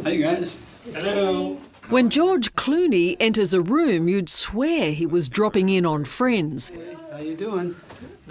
Hey guys. Hello. When George Clooney enters a room, you'd swear he was dropping in on Friends. How you doing?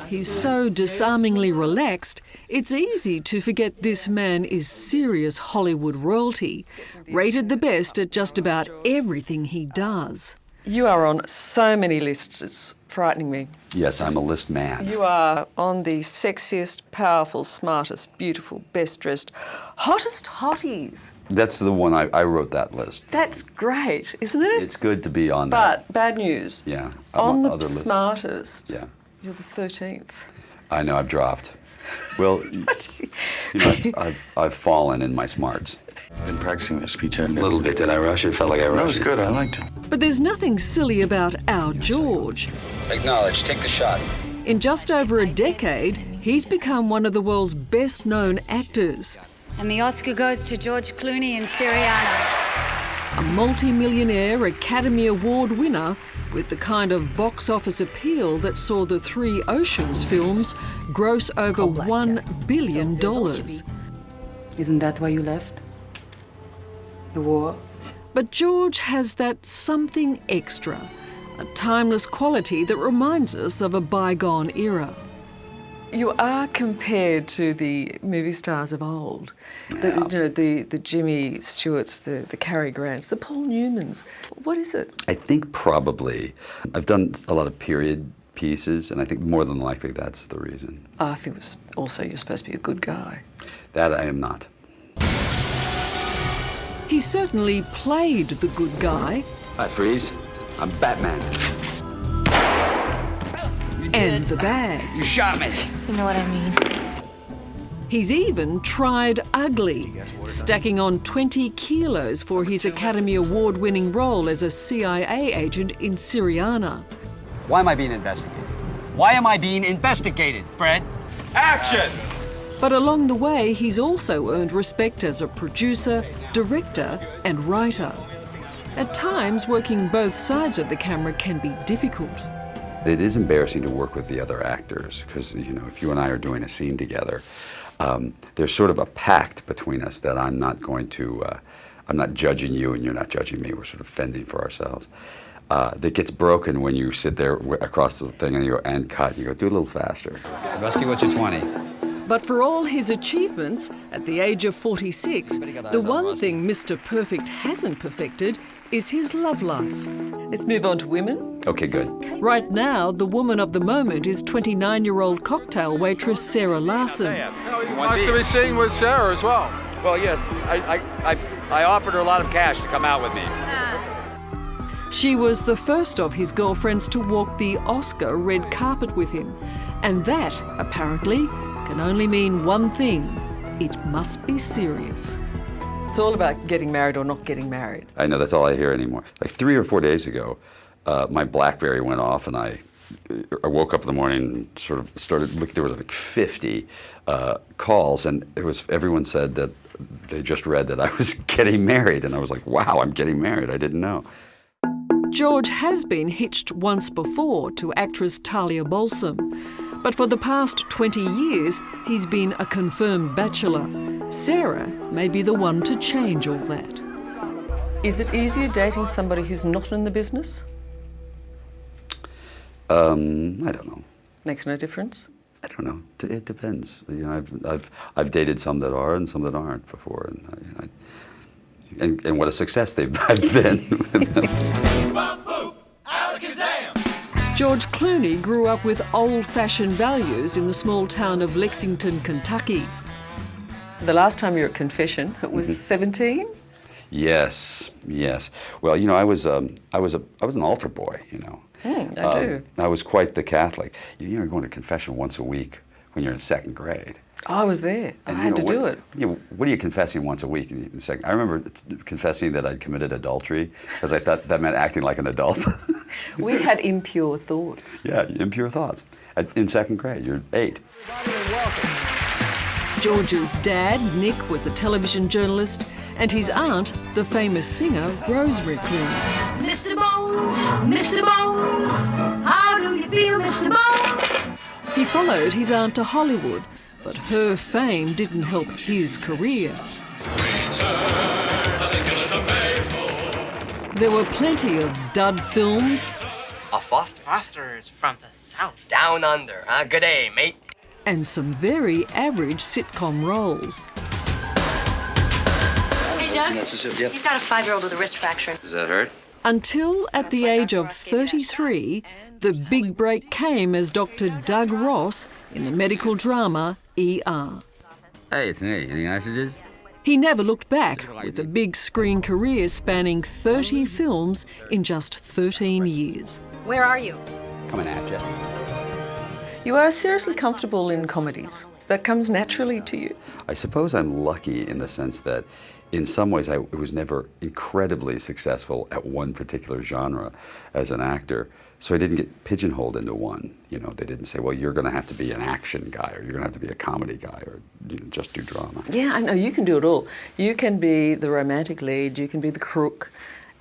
He's so disarmingly relaxed, it's easy to forget this man is serious Hollywood royalty, rated the best at just about everything he does. You are on so many lists, it's frightening me. Yes, I'm a list man. You are on the sexiest, powerful, smartest, beautiful, best-dressed, hottest hotties. That's the one I wrote that list. That's great, isn't it? It's good to be on that. But bad news. Yeah. On the other lists. smartest. Yeah. You're the 13th. I know, I've dropped. Well, I've fallen in my smarts. Been practicing this speech a A little bit. Did I rush it? Felt like I rushed. That was good. I liked it. But there's nothing silly about our George. Acknowledge. Take the shot. In just over a decade, he's become one of the world's best-known actors. And the Oscar goes to George Clooney and Syriana. A multi-millionaire Academy Award winner with the kind of box office appeal that saw the three Oceans films gross over $1 billion. Isn't that why you left? The war? But George has that something extra, a timeless quality that reminds us of a bygone era. You are compared to the movie stars of old. Yeah. The Jimmy Stewarts, the Cary Grants, the Paul Newmans. What is it? I think probably I've done a lot of period pieces, and I think more than likely that's the reason. I think it was also you're supposed to be a good guy. That I am not. He certainly played the good guy. Hi, Freeze. I'm Batman. And the bad. You shot me. You know what I mean? He's even tried ugly, stacking on 20 kilos for his Academy Award-winning role as a CIA agent in Syriana. Why am I being investigated? Why am I being investigated, Fred? Action! But along the way, he's also earned respect as a producer, director, and writer. At times, working both sides of the camera can be difficult. It is embarrassing to work with the other actors because, you know, if you and I are doing a scene together, there's sort of a pact between us that I'm not going to, I'm not judging you and you're not judging me. We're sort of fending for ourselves. That gets broken when you sit there across the thing and you go, and cut. You go, do a little faster. Rusty, what's your 20? But for all his achievements, at the age of 46, the one thing Mr. Perfect hasn't perfected is his love life. Let's move on to women. Okay, good. Right now, the woman of the moment is 29-year-old cocktail waitress Sarah Larson. You must have been seen with Sarah as well. Well, yeah, I offered her a lot of cash to come out with me. She was the first of his girlfriends to walk the Oscar red carpet with him. And that, apparently, can only mean one thing. It must be serious. It's all about getting married or not getting married. I know, that's all I hear anymore. Like 3 or 4 days ago, my BlackBerry went off and I woke up in the morning and sort of started looking. There was like 50 calls, and everyone said that they just read that I was getting married, and I was like, wow, I'm getting married. I didn't know. George has been hitched once before to actress Talia Balsam, but for the past 20 years, he's been a confirmed bachelor. Sarah may be the one to change all that. Is it easier dating somebody who's not in the business? I don't know. Makes no difference? I don't know. It depends. You know, I've dated some that are and some that aren't before, and what a success they've been. George Clooney grew up with old-fashioned values in the small town of Lexington, Kentucky. The last time you were at confession, it was 17? Yes. Well, you know, I was an altar boy. You know. I do. I was quite the Catholic. You're going to confession once a week when you're in 2nd grade. I was there. And, I had to do it. You know, what are you confessing once a week in second? I remember confessing that I'd committed adultery because I thought that meant acting like an adult. We had impure thoughts. Yeah, impure thoughts. In 2nd grade, you're 8. George's dad, Nick, was a television journalist, and his aunt, the famous singer Rosemary Clooney. Mr. Bones, how do you feel, Mr. Bones? He followed his aunt to Hollywood, but her fame didn't help his career. Return There were plenty of dud films. A Foster? Foster's from the South. Down under, huh? Good day, mate. And some very average sitcom roles. Hey, Doug. You've got a 5-year-old with a wrist fracture. Does that hurt? Until at the age of 33, the big break came as Dr. Doug Ross in the medical drama ER. Hey, it's me. Any messages? He never looked back, with a big screen career spanning 30 films in just 13 years. Where are you? Coming at you. You are seriously comfortable in comedies. That comes naturally to you. I suppose I'm lucky in the sense that in some ways I was never incredibly successful at one particular genre as an actor. So I didn't get pigeonholed into one. You know, they didn't say, well, you're going to have to be an action guy, or you're going to have to be a comedy guy, or just do drama. Yeah, I know, you can do it all. You can be the romantic lead, you can be the crook,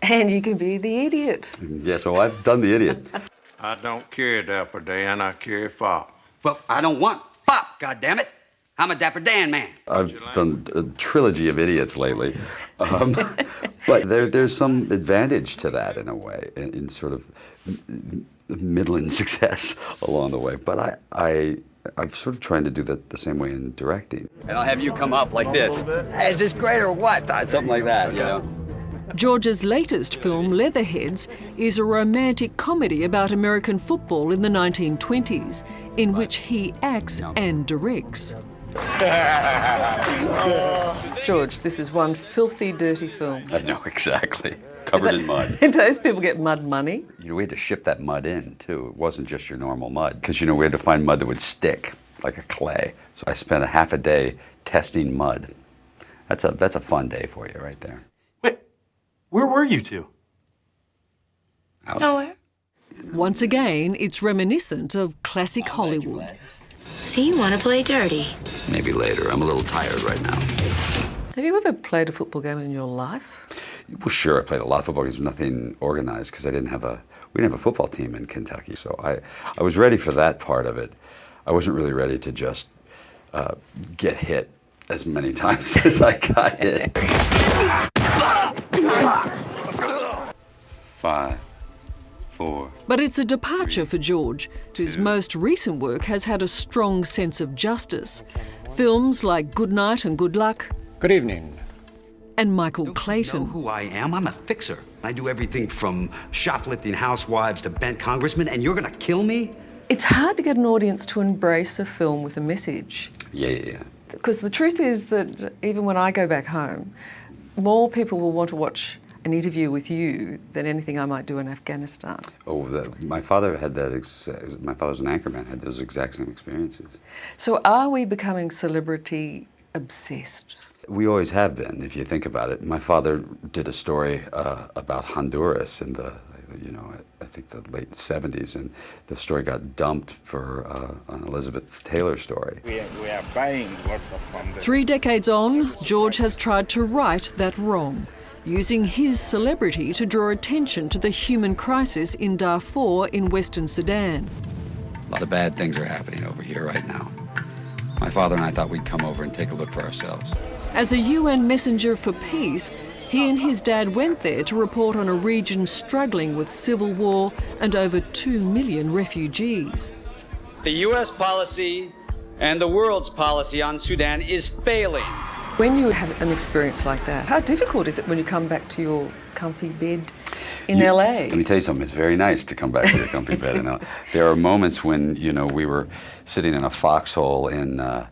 and you can be the idiot. Yes, well, I've done the idiot. I don't carry Dapper Dan, I carry Fop. Well, I don't want Fop, goddammit. I'm a Dapper Dan man. I've done a trilogy of idiots lately. But there's some advantage to that in a way, in sort of middling success along the way. But I'm sort of trying to do that the same way in directing. And I'll have you come up like this. Hey, is this great or what? Something like that, you know. George's latest film, Leatherheads, is a romantic comedy about American football in the 1920s, in which he acts and directs. George, this is one filthy, dirty film. I know, exactly. Covered in mud. Those people get mud money. You know, we had to ship that mud in, too. It wasn't just your normal mud, because, you know, we had to find mud that would stick, like a clay. So I spent a half a day testing mud. That's a fun day for you right there. Wait, where were you two? Nowhere. Once again, it's reminiscent of classic Hollywood. So you want to play dirty? Maybe later. I'm a little tired right now. Have you ever played a football game in your life? Well, sure, I played a lot of football games, nothing organized, because we didn't have a football team in Kentucky. So I was ready for that part of it. I wasn't really ready to just get hit as many times as I got hit. 5, 4. But it's a departure for George, whose most recent work has had a strong sense of justice. Films like Good Night and Good Luck. Good evening. And Michael Clayton. You know who I am? I'm a fixer. I do everything from shoplifting housewives to bent congressmen, and you're gonna kill me? It's hard to get an audience to embrace a film with a message. Yeah. Because the truth is that even when I go back home, more people will want to watch an interview with you than anything I might do in Afghanistan. Oh, my father had that. My father's an anchorman. Had those exact same experiences. So are we becoming celebrity obsessed? We always have been, if you think about it. My father did a story about Honduras in the, I think the late 70s, and the story got dumped for an Elizabeth Taylor story. We are buying lots from 3 decades on, George has tried to right that wrong, using his celebrity to draw attention to the human crisis in Darfur in Western Sudan. A lot of bad things are happening over here right now. My father and I thought we'd come over and take a look for ourselves. As a UN messenger for peace, he and his dad went there to report on a region struggling with civil war and over 2 million refugees. The U.S. policy and the world's policy on Sudan is failing. When you have an experience like that, how difficult is it when you come back to your comfy bed in LA? Let me tell you something, it's very nice to come back to your comfy bed in LA. There are moments when, we were sitting in a foxhole in the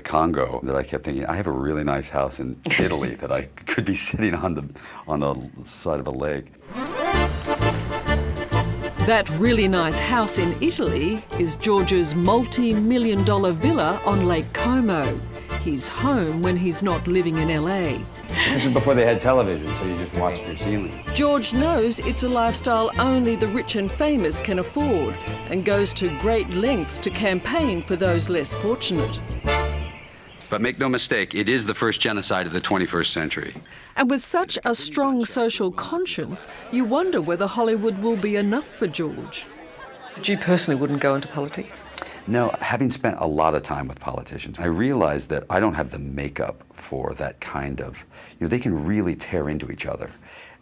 Congo that I kept thinking, I have a really nice house in Italy that I could be sitting on the side of a lake. That really nice house in Italy is George's multi-million-dollar villa on Lake Como. His home when he's not living in LA. This is before they had television, so you just watched your ceiling. George knows it's a lifestyle only the rich and famous can afford, and goes to great lengths to campaign for those less fortunate. But make no mistake, it is the first genocide of the 21st century. And with such a strong social conscience, you wonder whether Hollywood will be enough for George. You personally wouldn't go into politics? No, having spent a lot of time with politicians, I realized that I don't have the makeup for that kind of, they can really tear into each other.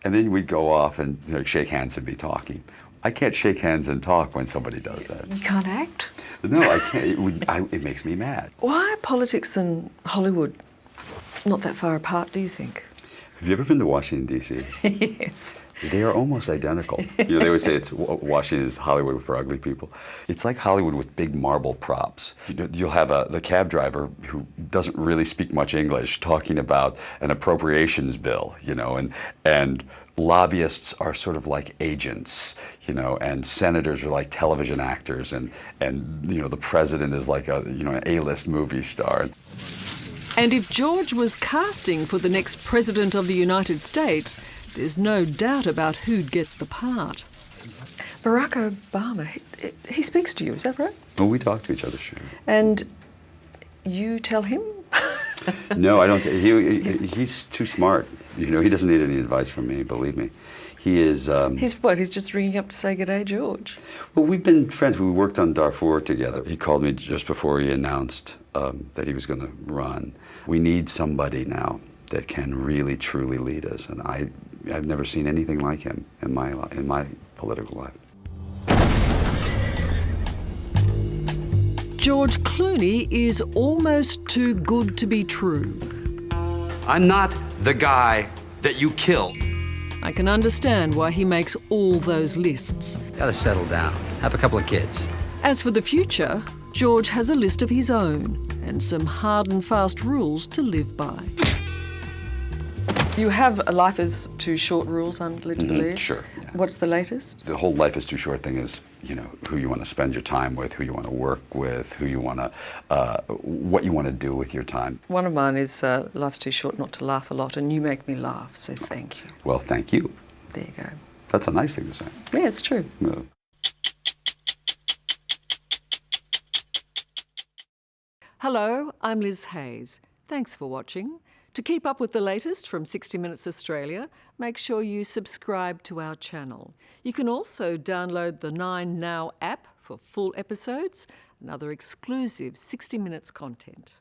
And then we'd go off and shake hands and be talking. I can't shake hands and talk when somebody does that. You can't act? No, I can't. It makes me mad. Why are politics and Hollywood not that far apart, do you think? Have you ever been to Washington, D.C.? Yes. They are almost identical. They always say Washington is Hollywood for ugly people. It's like Hollywood with big marble props. You'll have the cab driver who doesn't really speak much English talking about an appropriations bill, and lobbyists are sort of like agents, and senators are like television actors, and the president is like an A-list movie star. And if George was casting for the next president of the United States, there's no doubt about who'd get the part. Barack Obama, he speaks to you, is that right? Well, we talk to each other, sure. And you tell him? No, I don't. He's too smart. He doesn't need any advice from me, believe me. He is... He's what? He's just ringing up to say good day, George? Well, we've been friends. We worked on Darfur together. He called me just before he announced that he was going to run. We need somebody now that can really, truly lead us. And I've never seen anything like him in my political life. George Clooney is almost too good to be true. I'm not the guy that you killed. I can understand why he makes all those lists. Gotta settle down. Have a couple of kids. As for the future, George has a list of his own and some hard and fast rules to live by. You have a life is too short rules, I'm led to believe. Sure. Yeah. What's the latest? The whole life is too short thing is, who you want to spend your time with, who you want to work with, who you want to, what you want to do with your time. One of mine is life's too short not to laugh a lot, and you make me laugh, so thank you. Well, thank you. There you go. That's a nice thing to say. Yeah, it's true. Yeah. Hello, I'm Liz Hayes. Thanks for watching. To keep up with the latest from 60 Minutes Australia, make sure you subscribe to our channel. You can also download the 9 Now app for full episodes and other exclusive 60 Minutes content.